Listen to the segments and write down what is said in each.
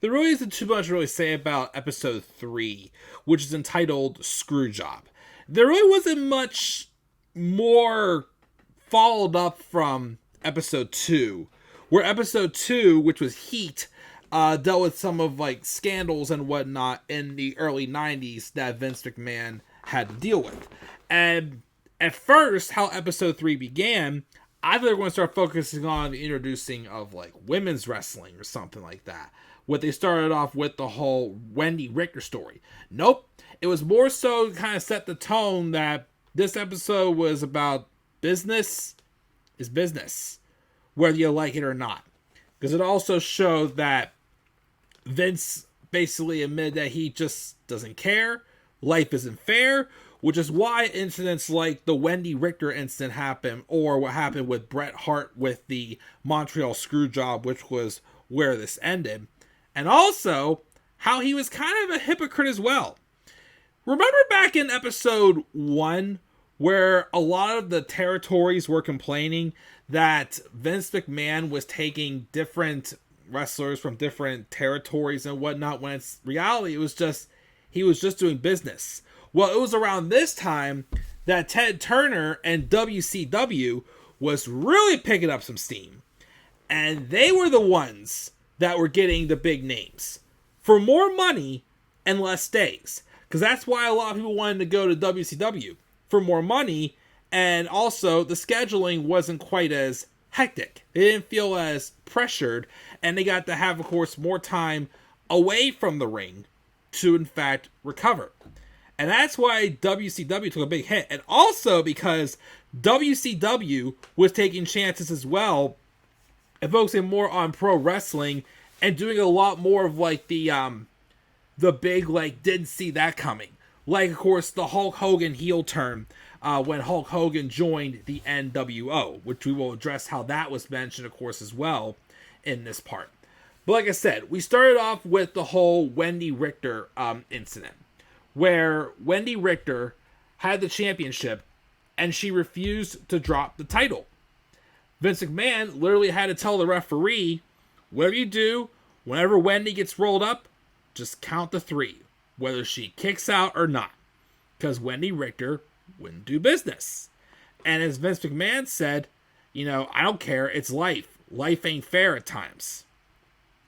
There really isn't too much to really say about episode 3, which is entitled Screwjob. There really wasn't much more followed up from episode 2, where episode 2, which was Heat, dealt with some of like scandals and whatnot in the early 90s that Vince McMahon had to deal with. And at first, how episode 3 began, I thought they were going to start focusing on the introducing of like women's wrestling or something like that. What they started off with the whole Wendy Richter story. Nope. It was more so to kind of set the tone that this episode was about business is business, whether you like it or not. Because it also showed that Vince basically admitted that he just doesn't care. Life isn't fair, which is why incidents like the Wendy Richter incident happened, or what happened with Bret Hart with the Montreal Screwjob, which was where this ended. And also, how he was kind of a hypocrite as well. Remember back in episode 1, where a lot of the territories were complaining that Vince McMahon was taking different wrestlers from different territories and whatnot, when it's reality, it was just, he was just doing business. Well, it was around this time that Ted Turner and WCW was really picking up some steam. And they were the ones that were getting the big names for more money and less days. Because that's why a lot of people wanted to go to WCW, for more money, and also the scheduling wasn't quite as hectic. They didn't feel as pressured, and they got to have, of course, more time away from the ring to, in fact, recover. And that's why WCW took a big hit. And also because WCW was taking chances as well and focusing more on pro wrestling and doing a lot more of like the big, like, didn't see that coming. Like, of course, the Hulk Hogan heel turn when Hulk Hogan joined the NWO, which we will address how that was mentioned, of course, as well in this part. But like I said, we started off with the whole Wendy Richter incident, where Wendy Richter had the championship and she refused to drop the title. Vince McMahon literally had to tell the referee, whatever you do, whenever Wendy gets rolled up, just count to 3, whether she kicks out or not, because Wendy Richter wouldn't do business. And as Vince McMahon said, I don't care, it's life. Life ain't fair at times.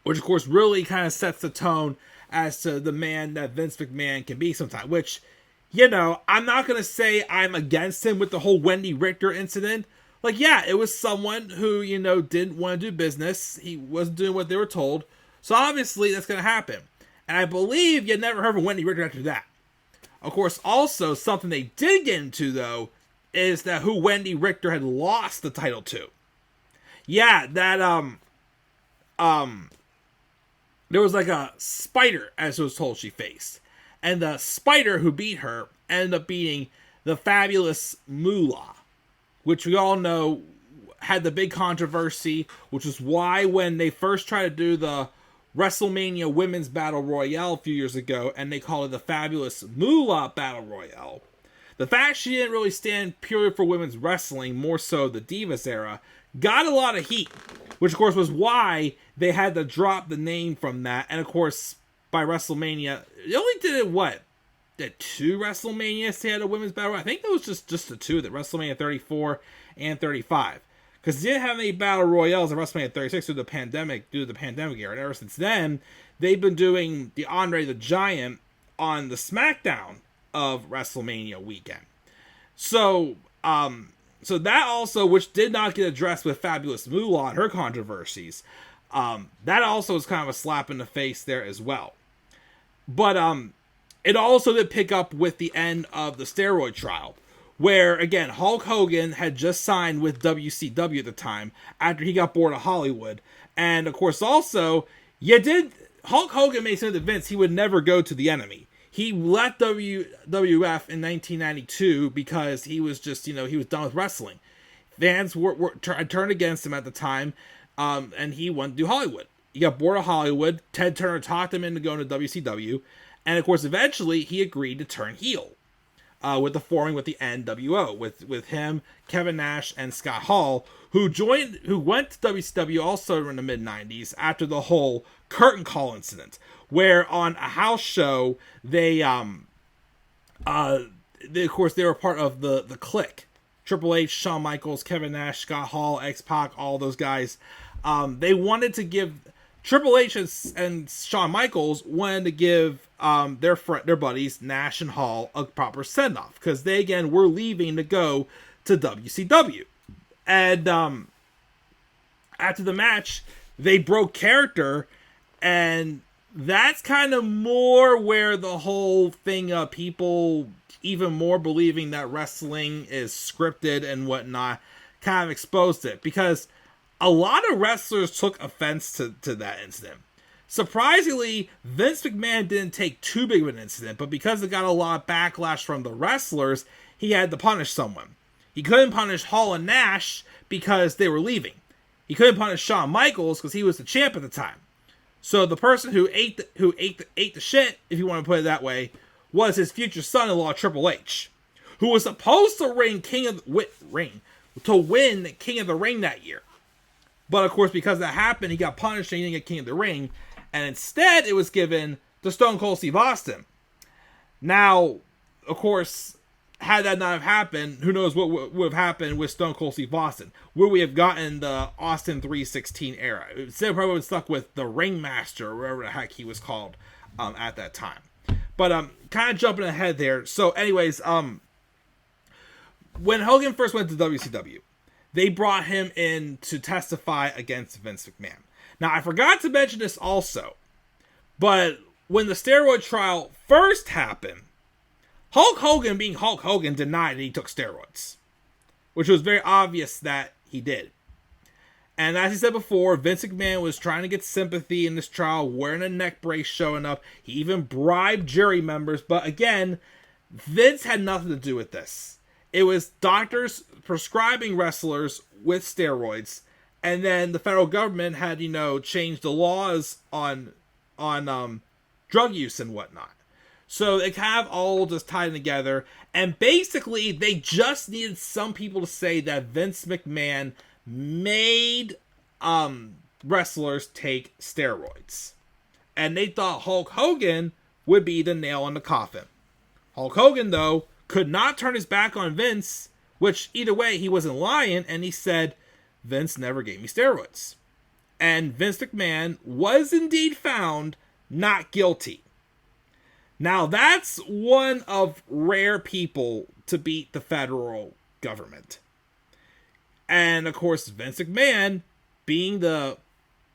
Which, of course, really kind of sets the tone as to the man that Vince McMahon can be sometimes. Which, I'm not going to say I'm against him with the whole Wendy Richter incident. Like, yeah, it was someone who, didn't want to do business. He wasn't doing what they were told. So obviously that's going to happen. And I believe you never heard of Wendy Richter after that. Of course, also something they did get into, though, is that who Wendy Richter had lost the title to. Yeah, that, there was like a spider, as it was told she faced. And the spider who beat her ended up beating the fabulous Moolah, which we all know had the big controversy, which is why when they first tried to do the WrestleMania Women's Battle Royale a few years ago, and they called it the Fabulous Moolah Battle Royale, the fact she didn't really stand purely for women's wrestling, more so the Divas era, got a lot of heat, which of course was why they had to drop the name from that. And of course, by WrestleMania, they only did it, the 2 WrestleManias they had a women's battle? I think that was just the 2, that WrestleMania 34 and 35. Because they didn't have any battle royales in WrestleMania 36 due to the pandemic era. And ever since then, they've been doing the Andre the Giant on the SmackDown of WrestleMania weekend. So that also, which did not get addressed with Fabulous Moolah and her controversies, that also is kind of a slap in the face there as well. But it also did pick up with the end of the Steroid Trial, where, again, Hulk Hogan had just signed with WCW at the time, after he got bored of Hollywood. And, of course, also, Hulk Hogan made something to Vince he would never go to the enemy. He left WWF in 1992 because he was just, he was done with wrestling. Fans were turned against him at the time, and he wanted to do Hollywood. He got bored of Hollywood. Ted Turner talked him into going to WCW. And, of course, eventually, he agreed to turn heel. with the forming with the NWO, with him, Kevin Nash, and Scott Hall, who went to WCW also in the mid-90s after the whole curtain call incident, where on a house show, of course, they were part of the Klique. Triple H, Shawn Michaels, Kevin Nash, Scott Hall, X-Pac, all those guys. They wanted to give... Triple H and Shawn Michaels wanted to give their buddies, Nash and Hall, a proper send-off. Because they, again, were leaving to go to WCW. And after the match, they broke character. And that's kind of more where the whole thing of people even more believing that wrestling is scripted and whatnot kind of exposed it. Because a lot of wrestlers took offense to that incident. Surprisingly, Vince McMahon didn't take too big of an incident, but because it got a lot of backlash from the wrestlers, he had to punish someone. He couldn't punish Hall and Nash because they were leaving. He couldn't punish Shawn Michaels because he was the champ at the time. So the person who ate the shit, if you want to put it that way, was his future son-in-law Triple H, who was supposed to win King of the Ring that year. But of course, because that happened, he got punished and he didn't get King of the Ring, and instead it was given to Stone Cold Steve Austin. Now, of course, had that not have happened, who knows what would have happened with Stone Cold Steve Austin? Would we have gotten the Austin 316 era? Instead, probably would have stuck with the Ringmaster, or whatever the heck he was called at that time. But kind of jumping ahead there. So, anyways, when Hogan first went to WCW, they brought him in to testify against Vince McMahon. Now, I forgot to mention this also, but when the steroid trial first happened, Hulk Hogan, being Hulk Hogan, denied that he took steroids, which was very obvious that he did. And as he said before, Vince McMahon was trying to get sympathy in this trial, wearing a neck brace, showing up. He even bribed jury members, but again, Vince had nothing to do with this. It was doctors prescribing wrestlers with steroids, and then the federal government had, changed the laws on drug use and whatnot. So it kind of all just tied together, and basically they just needed some people to say that Vince McMahon made wrestlers take steroids. And they thought Hulk Hogan would be the nail in the coffin. Hulk Hogan, though, could not turn his back on Vince, which either way, he wasn't lying, and he said, Vince never gave me steroids. And Vince McMahon was indeed found not guilty. Now, that's one of rare people to beat the federal government. And, of course, Vince McMahon, being the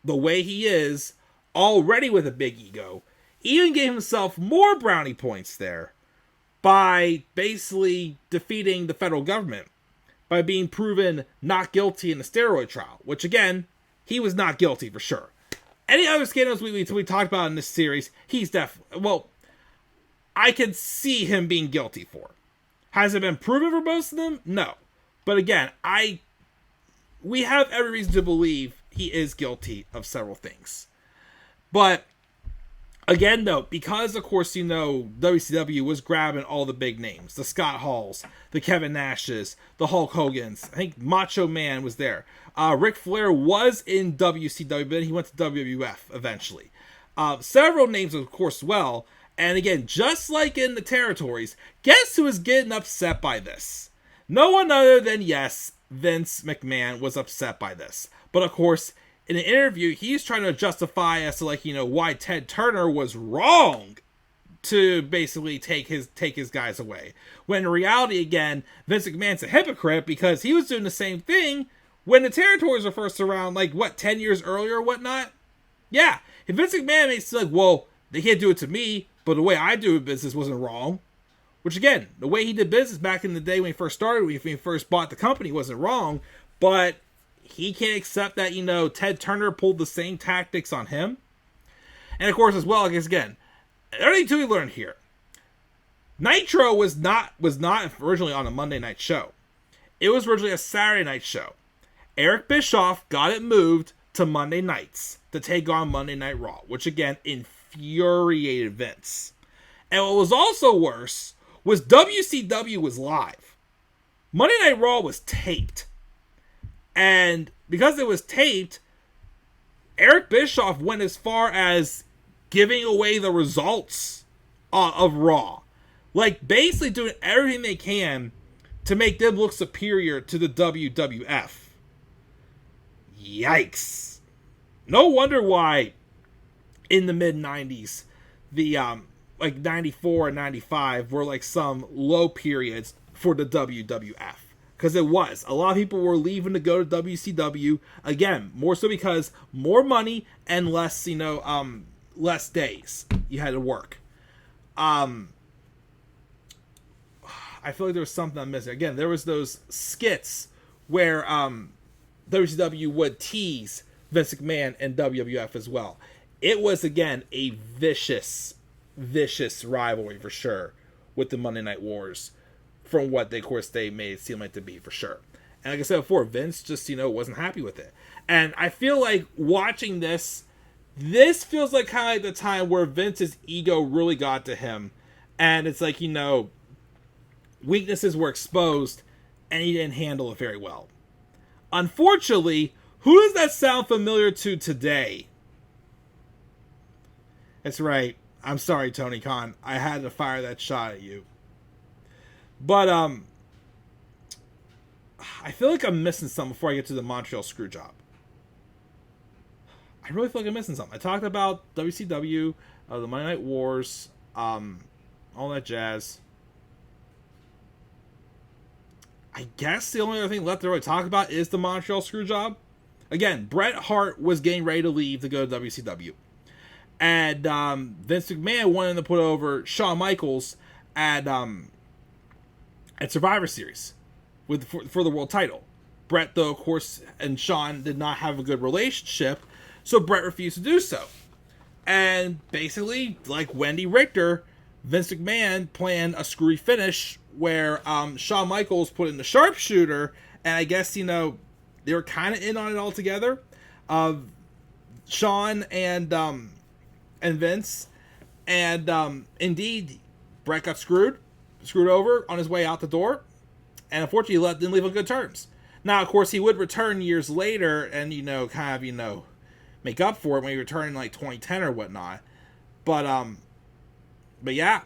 way he is, already with a big ego, even gave himself more brownie points there by basically defeating the federal government, by being proven not guilty in the steroid trial, which, again, he was not guilty for sure. Any other scandals we talked about in this series, he's definitely, I could see him being guilty for. Has it been proven for most of them? No. But again, we have every reason to believe he is guilty of several things. But again, though, because of course, WCW was grabbing all the big names, the Scott Halls, the Kevin Nashes, the Hulk Hogans. I think Macho Man was there. Ric Flair was in WCW, but he went to WWF eventually. Several names, of course, well. And again, just like in the territories, guess who is getting upset by this? No one other than, yes, Vince McMahon was upset by this. But of course, in an interview, he's trying to justify as to why Ted Turner was wrong to basically take his guys away. When in reality, again, Vince McMahon's a hypocrite because he was doing the same thing when the territories were first around, 10 years earlier or whatnot? Yeah, if Vince McMahon makes it they can't do it to me, but the way I do business wasn't wrong. Which again, the way he did business back in the day when he first started, when he first bought the company, wasn't wrong. But he can't accept that, Ted Turner pulled the same tactics on him. And of course, as well, I guess again, everything we learned here. Nitro was not originally on a Monday night show. It was originally a Saturday night show. Eric Bischoff got it moved to Monday nights to take on Monday Night Raw, which again infuriated Vince. And what was also worse was WCW was live. Monday Night Raw was taped. And because it was taped, Eric Bischoff went as far as giving away the results of Raw. Like, basically doing everything they can to make them look superior to the WWF. Yikes. No wonder why in the mid-90s, the like 94 and 95 were like some low periods for the WWF. Because it was. A lot of people were leaving to go to WCW. Again, more so because more money and less, less days you had to work. I feel like there was something I'm missing. Again, there was those skits where WCW would tease Vince McMahon and WWF as well. It was, again, a vicious rivalry for sure with the Monday Night Wars, from what they, of course, they made it seem like to be for sure. And like I said before, Vince just, wasn't happy with it. And I feel like watching this feels like kind of like the time where Vince's ego really got to him. And it's like, weaknesses were exposed and he didn't handle it very well. Unfortunately, who does that sound familiar to today? That's right. I'm sorry, Tony Khan. I had to fire that shot at you. But, I feel like I'm missing something before I get to the Montreal Screwjob. I really feel like I'm missing something. I talked about WCW, the Monday Night Wars, all that jazz. I guess the only other thing left to really talk about is the Montreal Screwjob. Again, Bret Hart was getting ready to leave to go to WCW. And Vince McMahon wanted to put over Shawn Michaels at Survivor Series for the world title. Bret, though, of course, and Shawn did not have a good relationship, so Bret refused to do so. And basically, like Wendy Richter, Vince McMahon planned a screwy finish where Shawn Michaels put in the sharpshooter, and I guess, they were kind of in on it all together. Shawn and Vince, and indeed, Bret got screwed over on his way out the door, and unfortunately didn't leave on good terms. Now, of course, he would return years later and, make up for it when he returned in like 2010 or whatnot. But yeah,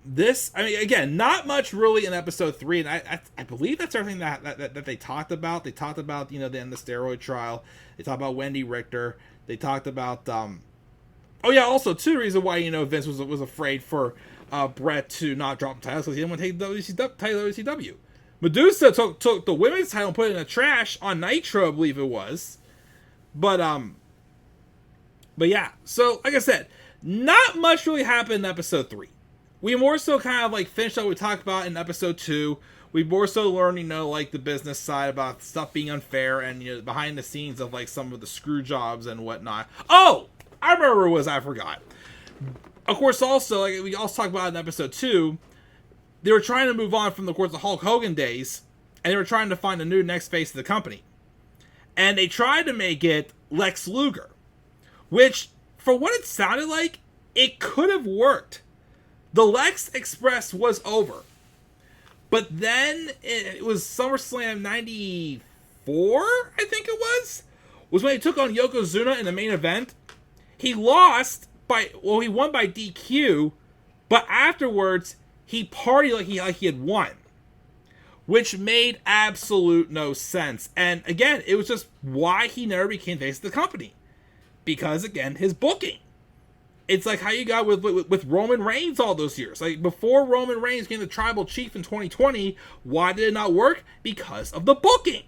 this, again, not much really in episode 3, and I believe that's everything that they talked about. They talked about, the end of the Steroid Trial. They talked about Wendy Richter. They talked about, also, too, the reason why, Vince was afraid for Bret to not drop the title because he didn't want to take the WCW. Medusa took the women's title and put it in the trash on Nitro, I believe it was. But yeah, so like I said, not much really happened in episode 3. We more so kind of like finished up what we talked about in episode 2. We more so learned, like the business side about stuff being unfair and, behind the scenes of like some of the screw jobs and whatnot. Oh, I remember what it was, I forgot. Of course, also, like we also talked about in episode 2, they were trying to move on from, of course, the Hulk Hogan days, and they were trying to find a new next face of the company. And they tried to make it Lex Luger, which, for what it sounded like, it could have worked. The Lex Express was over. But then, it was SummerSlam 94, I think it was when he took on Yokozuna in the main event. He lost he won by DQ, but afterwards, he partied like he had won, which made absolute no sense. And again, it was just why he never became face of the company. Because again, his booking. It's like how you got with Roman Reigns all those years. Like before Roman Reigns became the tribal chief in 2020, why did it not work? Because of the booking.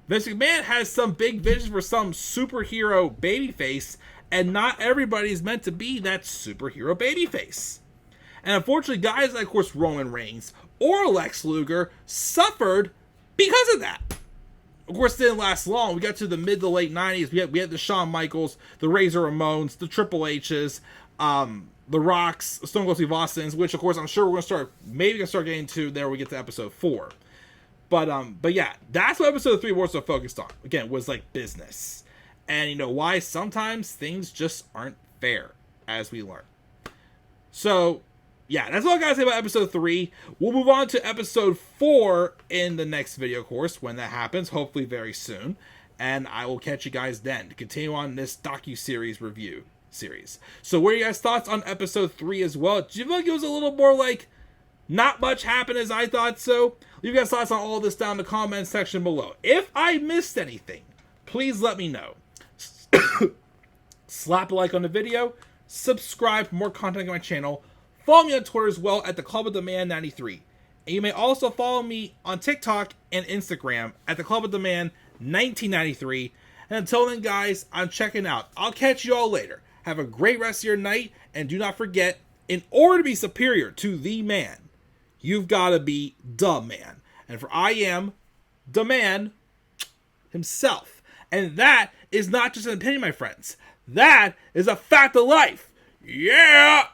Vince McMahon has some big visions for some superhero babyface, and not everybody's meant to be that superhero babyface. And unfortunately, guys like, of course, Roman Reigns or Lex Luger suffered because of that. Of course, it didn't last long. We got to the mid to late 90s. We had the Shawn Michaels, the Razor Ramones, the Triple H's, the Rocks, Stone Cold Steve Austin's, which, of course, I'm sure we're going to start getting to there when we get to episode 4. But yeah, that's what episode 3 was so focused on. Again, was like business. And why sometimes things just aren't fair, as we learn. So, yeah, that's all I gotta say about episode 3. We'll move on to episode 4 in the next video, of course, when that happens, hopefully very soon. And I will catch you guys then to continue on this docuseries review series. So what are you guys' thoughts on episode 3 as well? Do you feel like it was a little more like not much happened as I thought so? Leave your guys' thoughts on all this down in the comment section below. If I missed anything, please let me know. Slap a like on the video, subscribe for more content on my channel, follow me on Twitter as well at the Club of the Man 93. And you may also follow me on TikTok and Instagram at the Club of the Man 1993. And until then, guys, I'm checking out. I'll catch you all later. Have a great rest of your night, and do not forget, in order to be superior to the man, you've got to be the man. And for I am the man himself. And that is not just an opinion, my friends. That is a fact of life. Yeah!